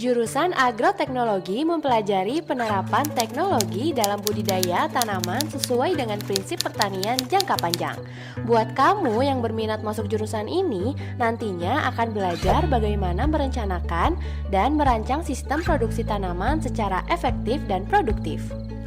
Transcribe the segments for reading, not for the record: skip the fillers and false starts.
Jurusan agroteknologi mempelajari penerapan teknologi dalam budidaya tanaman sesuai dengan prinsip pertanian jangka panjang. Buat kamu yang berminat masuk jurusan ini, nantinya akan belajar bagaimana merencanakan dan merancang sistem produksi tanaman secara efektif dan produktif.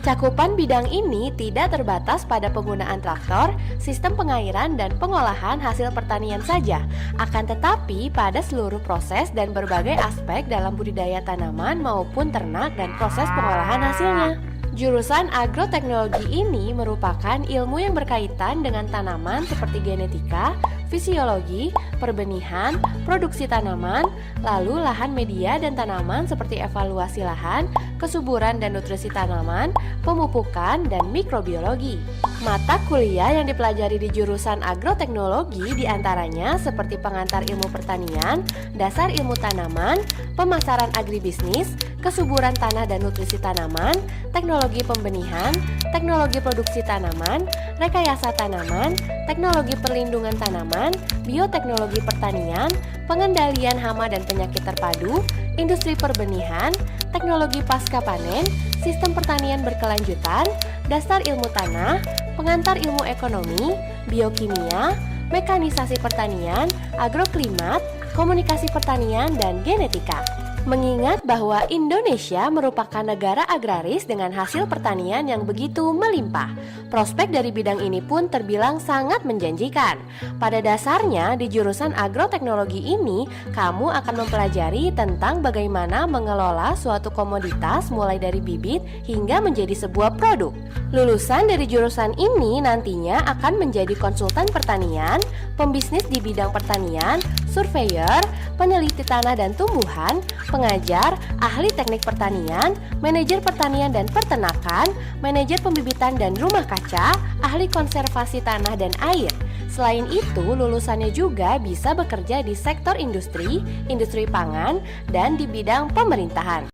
Cakupan bidang ini tidak terbatas pada penggunaan traktor, sistem pengairan, dan pengolahan hasil pertanian saja, akan tetapi pada seluruh proses dan berbagai aspek dalam budidaya tanaman maupun ternak dan proses pengolahan hasilnya. Jurusan agroteknologi ini merupakan ilmu yang berkaitan dengan tanaman seperti genetika, fisiologi, perbenihan, produksi tanaman, lalu lahan media dan tanaman seperti evaluasi lahan, kesuburan dan nutrisi tanaman, pemupukan, dan mikrobiologi. Mata kuliah yang dipelajari di jurusan agroteknologi diantaranya seperti pengantar ilmu pertanian, dasar ilmu tanaman, pemasaran agribisnis, kesuburan tanah dan nutrisi tanaman, teknologi pembenihan, teknologi produksi tanaman, rekayasa tanaman, teknologi perlindungan tanaman, bioteknologi pertanian, pengendalian hama dan penyakit terpadu, industri perbenihan, teknologi pasca panen, sistem pertanian berkelanjutan, dasar ilmu tanah, pengantar ilmu ekonomi, biokimia, mekanisasi pertanian, agroklimat, komunikasi pertanian, dan genetika. Mengingat bahwa Indonesia merupakan negara agraris dengan hasil pertanian yang begitu melimpah, prospek dari bidang ini pun terbilang sangat menjanjikan. Pada dasarnya, di jurusan agroteknologi ini, kamu akan mempelajari tentang bagaimana mengelola suatu komoditas mulai dari bibit hingga menjadi sebuah produk. Lulusan dari jurusan ini nantinya akan menjadi konsultan pertanian, pembisnis di bidang pertanian, surveyor, peneliti tanah dan tumbuhan, pengajar, ahli teknik pertanian, manajer pertanian dan peternakan, manajer pembibitan dan rumah kaca, ahli konservasi tanah dan air. Selain itu, lulusannya juga bisa bekerja di sektor industri, industri pangan, dan di bidang pemerintahan.